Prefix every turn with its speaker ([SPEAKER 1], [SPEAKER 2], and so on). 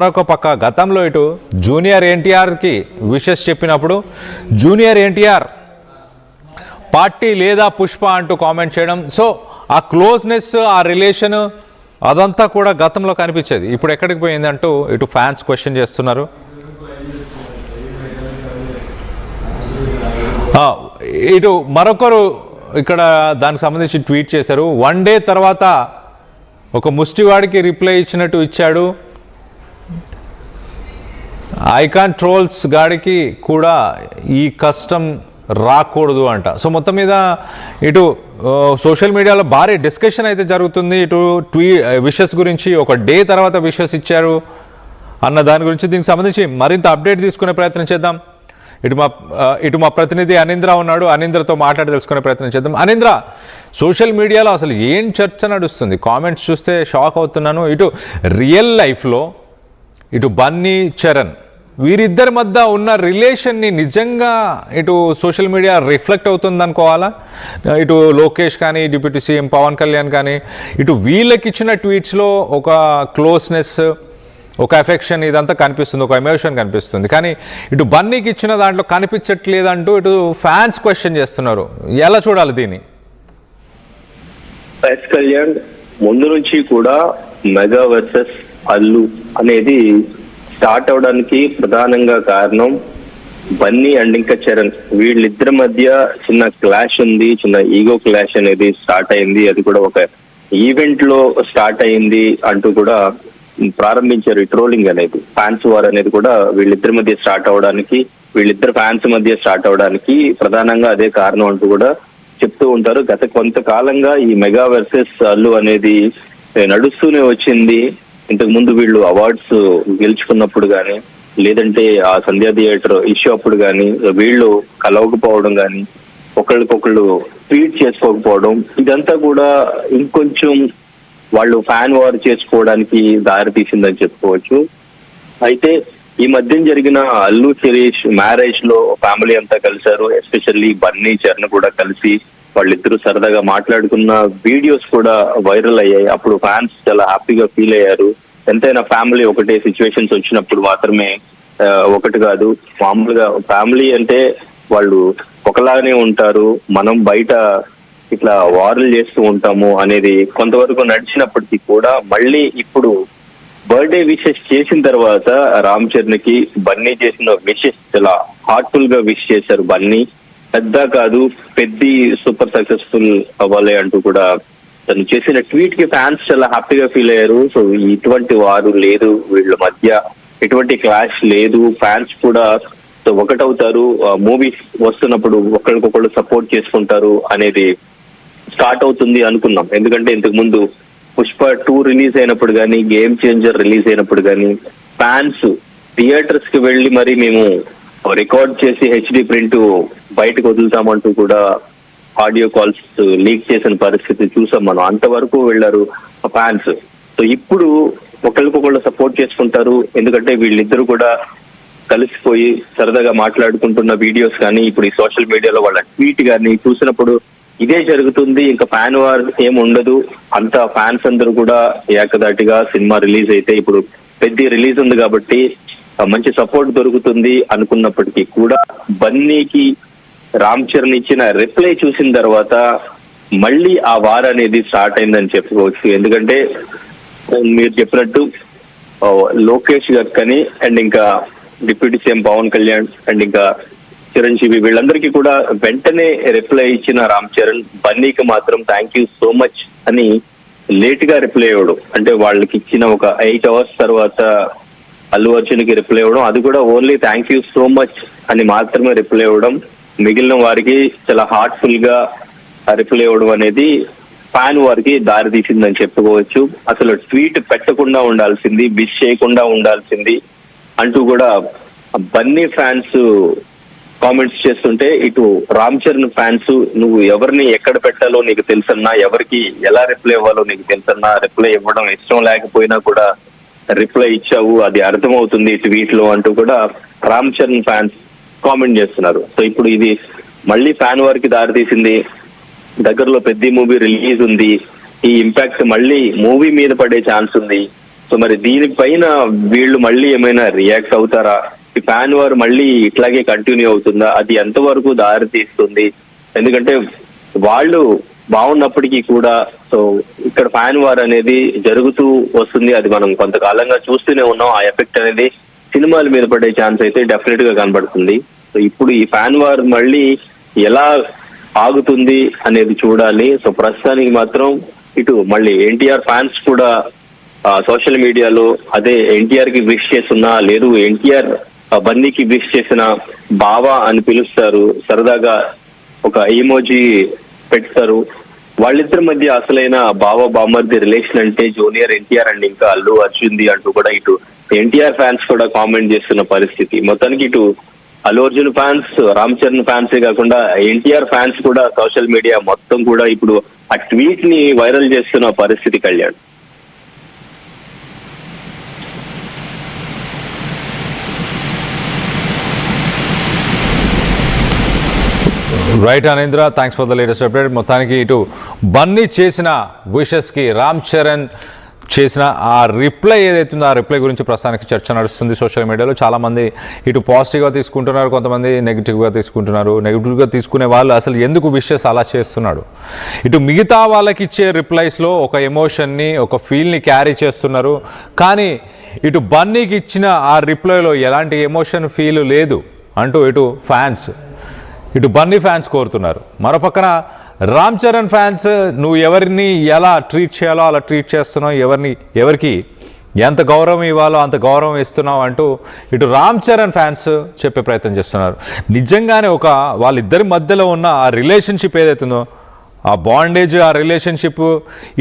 [SPEAKER 1] మరొక పక్క గతంలో ఇటు జూనియర్ ఎన్టీఆర్కి విషెస్ చెప్పినప్పుడు జూనియర్ ఎన్టీఆర్ పార్టీ లేదా పుష్ప అంటూ కామెంట్ చేయడం, సో ఆ క్లోజ్నెస్, ఆ రిలేషన్ అదంతా కూడా గతంలో కనిపించేది. ఇప్పుడు ఎక్కడికి పోయిందంటూ ఇటు ఫ్యాన్స్ క్వశ్చన్ చేస్తున్నారు. ఇటు మరొకరు ఇక్కడ దానికి సంబంధించి ట్వీట్ చేశారు. 1 డే తర్వాత ఒక ముష్టివాడికి రిప్లై ఇచ్చినట్టు ఇచ్చాడు. ఐకాన్ ట్రోల్స్ గాడికి కూడా ఈ కష్టం రాకూడదు అంట. సో మొత్తం మీద ఇటు సోషల్ మీడియాలో భారీ డిస్కషన్ అయితే జరుగుతుంది. ఇటు విషెస్ గురించి 1 డే తర్వాత విషెస్ ఇచ్చారు అన్న దాని గురించి, దీనికి సంబంధించి మరింత అప్డేట్ తీసుకునే ప్రయత్నం చేద్దాం. ఇటు మా ప్రతినిధి అనీంద్ర ఉన్నాడు, అనీంద్రతో మాట్లాడి తెలుసుకునే ప్రయత్నం చేద్దాం. అనీంద్ర, సోషల్ మీడియాలో అసలు ఏం చర్చ నడుస్తుంది? కామెంట్స్ చూస్తే షాక్ అవుతున్నాను. ఇటు రియల్ లైఫ్లో ఇటు బన్నీ, చరణ్ వీరిద్దరి మధ్య ఉన్న రిలేషన్ని నిజంగా ఇటు సోషల్ మీడియా రిఫ్లెక్ట్ అవుతుంది అనుకోవాలా? ఇటు లోకేష్ కానీ, డిప్యూటీ సీఎం పవన్ కళ్యాణ్ కానీ, ఇటు వీళ్ళకి ఇచ్చిన ట్వీట్స్లో ఒక క్లోజ్నెస్, ఒక ఎఫెక్షన్ ఇదంతా కనిపిస్తుంది, ఒక ఎమోషన్ కనిపిస్తుంది. కానీ ఇటు బన్నీకి ఇచ్చిన దాంట్లో కనిపించట్లేదంటూ ఇటు ఫ్యాన్స్ క్వశ్చన్ చేస్తున్నారు. ఎలా చూడాలి దీన్ని?
[SPEAKER 2] కళ్యాణ్ ముందు నుంచి కూడా మెగా వర్సెస్ అల్లు అనేది స్టార్ట్ అవడానికి ప్రధానంగా కారణం బన్నీ అండ్ ఇంకా చరణ్. వీళ్ళిద్దరి మధ్య చిన్న క్లాష్ ఉంది, చిన్న ఈగో క్లాష్ అనేది స్టార్ట్ అయింది. అది కూడా ఒక ఈవెంట్ లో స్టార్ట్ అయింది అంటూ కూడా ప్రారంభించారు. ఈ ట్రోలింగ్ అనేది, ఫ్యాన్స్ వార్ అనేది కూడా వీళ్ళిద్దరి మధ్య స్టార్ట్ అవడానికి, వీళ్ళిద్దరు ఫ్యాన్స్ మధ్య స్టార్ట్ అవడానికి ప్రధానంగా అదే కారణం అంటూ కూడా చెప్తూ ఉంటారు. గత కొంతకాలంగా ఈ మెగా వర్సెస్ అల్లు అనేది నడుస్తూనే వచ్చింది. ఇంతకు ముందు వీళ్ళు అవార్డ్స్ గెలుచుకున్నప్పుడు కానీ, లేదంటే ఆ సంధ్యా థియేటర్ ఇష్యూ అప్పుడు కానీ వీళ్ళు కలవకపోవడం కానీ, ఒకళ్ళకొకళ్ళు ట్వీట్ చేసుకోకపోవడం, ఇదంతా కూడా ఇంకొంచెం వాళ్ళు ఫ్యాన్ వార్ చేసుకోవడానికి దారి తీసిందని చెప్పుకోవచ్చు. అయితే ఈ మధ్య జరిగిన అల్లు శిరీష్ మ్యారేజ్ లో ఫ్యామిలీ అంతా కలిశారు. ఎస్పెషల్లీ బన్నీ, చరణ్ కూడా కలిసి వాళ్ళిద్దరూ సరదాగా మాట్లాడుకున్న వీడియోస్ కూడా వైరల్ అయ్యాయి. అప్పుడు ఫ్యాన్స్ చాలా హ్యాపీగా ఫీల్ అయ్యారు. ఎంతైనా ఫ్యామిలీ ఒకటే సిచ్యువేషన్స్ వచ్చినప్పుడు మాత్రమే, ఒకటి కాదు, మామూలుగా ఫ్యామిలీ అంటే వాళ్ళు ఒకలాగానే ఉంటారు, మనం బయట ఇట్లా వార్లు చేస్తూ ఉంటాము అనేది కొంతవరకు నడిచినప్పటికీ కూడా మళ్ళీ ఇప్పుడు బర్త్డే విషెస్ చేసిన తర్వాత రామ్ చరణ్ కి బన్నీ చేసిన విషెస్ చాలా హార్ట్ఫుల్ గా విష్ చేశారు. బన్నీ పెద్ద కాదు, పెద్ద సూపర్ సక్సెస్ఫుల్ అవ్వాలి అంటూ కూడా తను చేసిన ట్వీట్ కి ఫ్యాన్స్ చాలా హ్యాపీగా ఫీల్ అయ్యారు. సో ఇటువంటి వారు లేదు, వీళ్ళ మధ్య ఎటువంటి క్లాష్ లేదు, ఫ్యాన్స్ కూడా ఒకటవుతారు, మూవీస్ వస్తున్నప్పుడు ఒకరికొకళ్ళు సపోర్ట్ చేసుకుంటారు అనేది స్టార్ట్ అవుతుంది అనుకున్నాం. ఎందుకంటే ఇంతకు ముందు పుష్ప 2 రిలీజ్ అయినప్పుడు కానీ, గేమ్ చేంజర్ రిలీజ్ అయినప్పుడు కానీ ఫ్యాన్స్ థియేటర్స్ కి వెళ్ళి మరి మేము రికార్డ్ చేసి హెచ్డి ప్రింట్ బయటకు వదులుతామంటూ కూడా ఆడియో కాల్స్ లీక్ చేసిన పరిస్థితి చూసాం మనం. అంతవరకు వెళ్ళారు ఫ్యాన్స్. సో ఇప్పుడు ఒకరికొకళ్ళు సపోర్ట్ చేసుకుంటారు, ఎందుకంటే వీళ్ళిద్దరూ కూడా కలిసిపోయి సరదాగా మాట్లాడుకుంటున్న వీడియోస్ కానీ, ఇప్పుడు ఈ సోషల్ మీడియాలో వాళ్ళ ట్వీట్ కానీ చూసినప్పుడు ఇదే జరుగుతుంది. ఇంకా ఫ్యాన్ వార్ ఏం ఉండదు, అంతా ఫ్యాన్స్ అందరూ కూడా ఏకదాటిగా సినిమా రిలీజ్ అయితే, ఇప్పుడు పెద్ద రిలీజ్ ఉంది కాబట్టి మంచి సపోర్ట్ దొరుకుతుంది అనుకున్నప్పటికీ కూడా బన్నీకి రామ్ చరణ్ ఇచ్చిన రిప్లై చూసిన తర్వాత మళ్ళీ ఆ వార్ అనేది స్టార్ట్ అయిందని చెప్పుకోవచ్చు. ఎందుకంటే మీరు చెప్పినట్టు లోకేష్ గారు కానీ, అండ్ ఇంకా deputy CM Pawan Kalyan and ఇంకా చిరంజీవి వీళ్ళందరికీ కూడా వెంటనే రిప్లై ఇచ్చిన రామ్ చరణ్ బన్నీకి మాత్రం థ్యాంక్ యూ సో మచ్ అని లేట్ గా రిప్లై ఇవ్వడం, అంటే వాళ్ళకి ఇచ్చిన ఒక 8 hours తర్వాత అల్లు అర్జున్ కి రిప్లై ఇవ్వడం, అది కూడా only thank you so much అని మాత్రమే రిప్లై ఇవ్వడం, మిగిలిన వారికి చాలా హార్ట్ఫుల్ గా రిప్లై ఇవ్వడం అనేది ఫ్యాన్ వారికి దారి తీసిందని చెప్పుకోవచ్చు. అసలు ట్వీట్ పెట్టకుండా ఉండాల్సింది, విష్ చేయకుండా ఉండాల్సింది అంటూ కూడా బన్నీ ఫ్యాన్స్ కామెంట్స్ చేస్తుంటే, ఇటు రామ్ చరణ్ ఫ్యాన్స్ నువ్వు ఎవరిని ఎక్కడ పెట్టాలో నీకు తెలుసన్నా, ఎవరికి ఎలా రిప్లై ఇవ్వాలో నీకు తెలుసన్నా, రిప్లై ఇవ్వడం ఇష్టం లేకపోయినా కూడా రిప్లై ఇచ్చావు, అది అర్థమవుతుంది ట్వీట్ లో అంటూ కూడా రామ్ చరణ్ ఫ్యాన్స్ కామెంట్ చేస్తున్నారు. సో ఇప్పుడు ఇది మళ్ళీ ఫ్యాన్ వారికి దారి తీసింది. దగ్గరలో పెద్ద మూవీ రిలీజ్ ఉంది, ఈ ఇంపాక్ట్ మళ్ళీ మూవీ మీద పడే ఛాన్స్ ఉంది. సో మరి దీనిపైన వీళ్ళు మళ్ళీ ఏమైనా రియాక్ట్ అవుతారా? ఈ ఫ్యాన్ వార్ మళ్ళీ ఇట్లాగే కంటిన్యూ అవుతుందా? అది ఎంతవరకు దారి తీస్తుంది? ఎందుకంటే వాళ్ళు బాగున్నప్పటికీ కూడా సో ఇక్కడ ఫ్యాన్ వార్ అనేది జరుగుతూ వస్తుంది. అది మనం కొంతకాలంగా చూస్తూనే ఉన్నాం. ఆ ఎఫెక్ట్ అనేది సినిమాల మీద పడే ఛాన్స్ అయితే డెఫినెట్ గా కనబడుతుంది. సో ఇప్పుడు ఈ ఫ్యాన్ వార్ మళ్ళీ ఎలా ఆగుతుంది అనేది చూడాలి. సో ప్రస్తుతానికి మాత్రం ఇటు మళ్ళీ ఎన్టీఆర్ ఫ్యాన్స్ కూడా సోషల్ మీడియాలో అదే ఎన్టీఆర్ కి విష్ చేస్తున్నా, లేదు ఎన్టీఆర్ బన్నీకి విష్ చేసిన బావా అని పిలుస్తారు, సరదాగా ఒక ఇమోజీ పెడతారు. వాళ్ళిద్దరి మధ్య అసలైన బావ బామర్ది రిలేషన్ అంటే జూనియర్ ఎన్టీఆర్ అండ్ ఇంకా అల్లు అర్జున్ది అంటూ కూడా ఇటు ఎన్టీఆర్ ఫ్యాన్స్ కూడా కామెంట్ చేస్తున్న పరిస్థితి. మొత్తానికి ఇటు అల్లు అర్జున్ ఫ్యాన్స్, రామ్ చరణ్ ఫ్యాన్సే కాకుండా ఎన్టీఆర్ ఫ్యాన్స్ కూడా సోషల్ మీడియా మొత్తం కూడా ఇప్పుడు ఆ ట్వీట్ ని వైరల్ చేస్తున్న పరిస్థితి. Kalyan,
[SPEAKER 1] right అనేంద్ర, thanks for the latest update. మొత్తానికి ఇటు బన్నీ చేసిన విషెస్కి రామ్ చరణ్ చేసిన ఆ రిప్లై ఏదైతుందో ఆ రిప్లై గురించి ప్రస్తుతానికి చర్చ నడుస్తుంది సోషల్ మీడియాలో. చాలామంది ఇటు పాజిటివ్గా తీసుకుంటున్నారు, కొంతమంది నెగిటివ్గా తీసుకుంటున్నారు. నెగిటివ్గా తీసుకునే వాళ్ళు అసలు ఎందుకు విషెస్ అలా చేస్తున్నాడు, ఇటు మిగతా వాళ్ళకి ఇచ్చే రిప్లైస్లో ఒక ఎమోషన్ని, ఒక ఫీల్ని క్యారీ చేస్తున్నారు. కానీ ఇటు బన్నీకి ఇచ్చిన ఆ రిప్లైలో ఎలాంటి ఎమోషన్, ఫీల్ లేదు అంటూ ఇటు బన్నీ ఫ్యాన్స్ కోరుతున్నారు. మరోపక్కన రామ్ చరణ్ ఫ్యాన్స్ నువ్వు ఎవరిని ఎలా ట్రీట్ చేయాలో అలా ట్రీట్ చేస్తున్నావు, ఎవరికి ఎంత గౌరవం ఇవ్వాలో అంత గౌరవం ఇస్తున్నావు అంటూ ఇటు రామ్ చరణ్ ఫ్యాన్స్ చెప్పే ప్రయత్నం చేస్తున్నారు. నిజంగానే వాళ్ళిద్దరి మధ్యలో ఉన్న ఆ రిలేషన్షిప్ ఏదైతుందో, ఆ బాండేజ్, ఆ రిలేషన్షిప్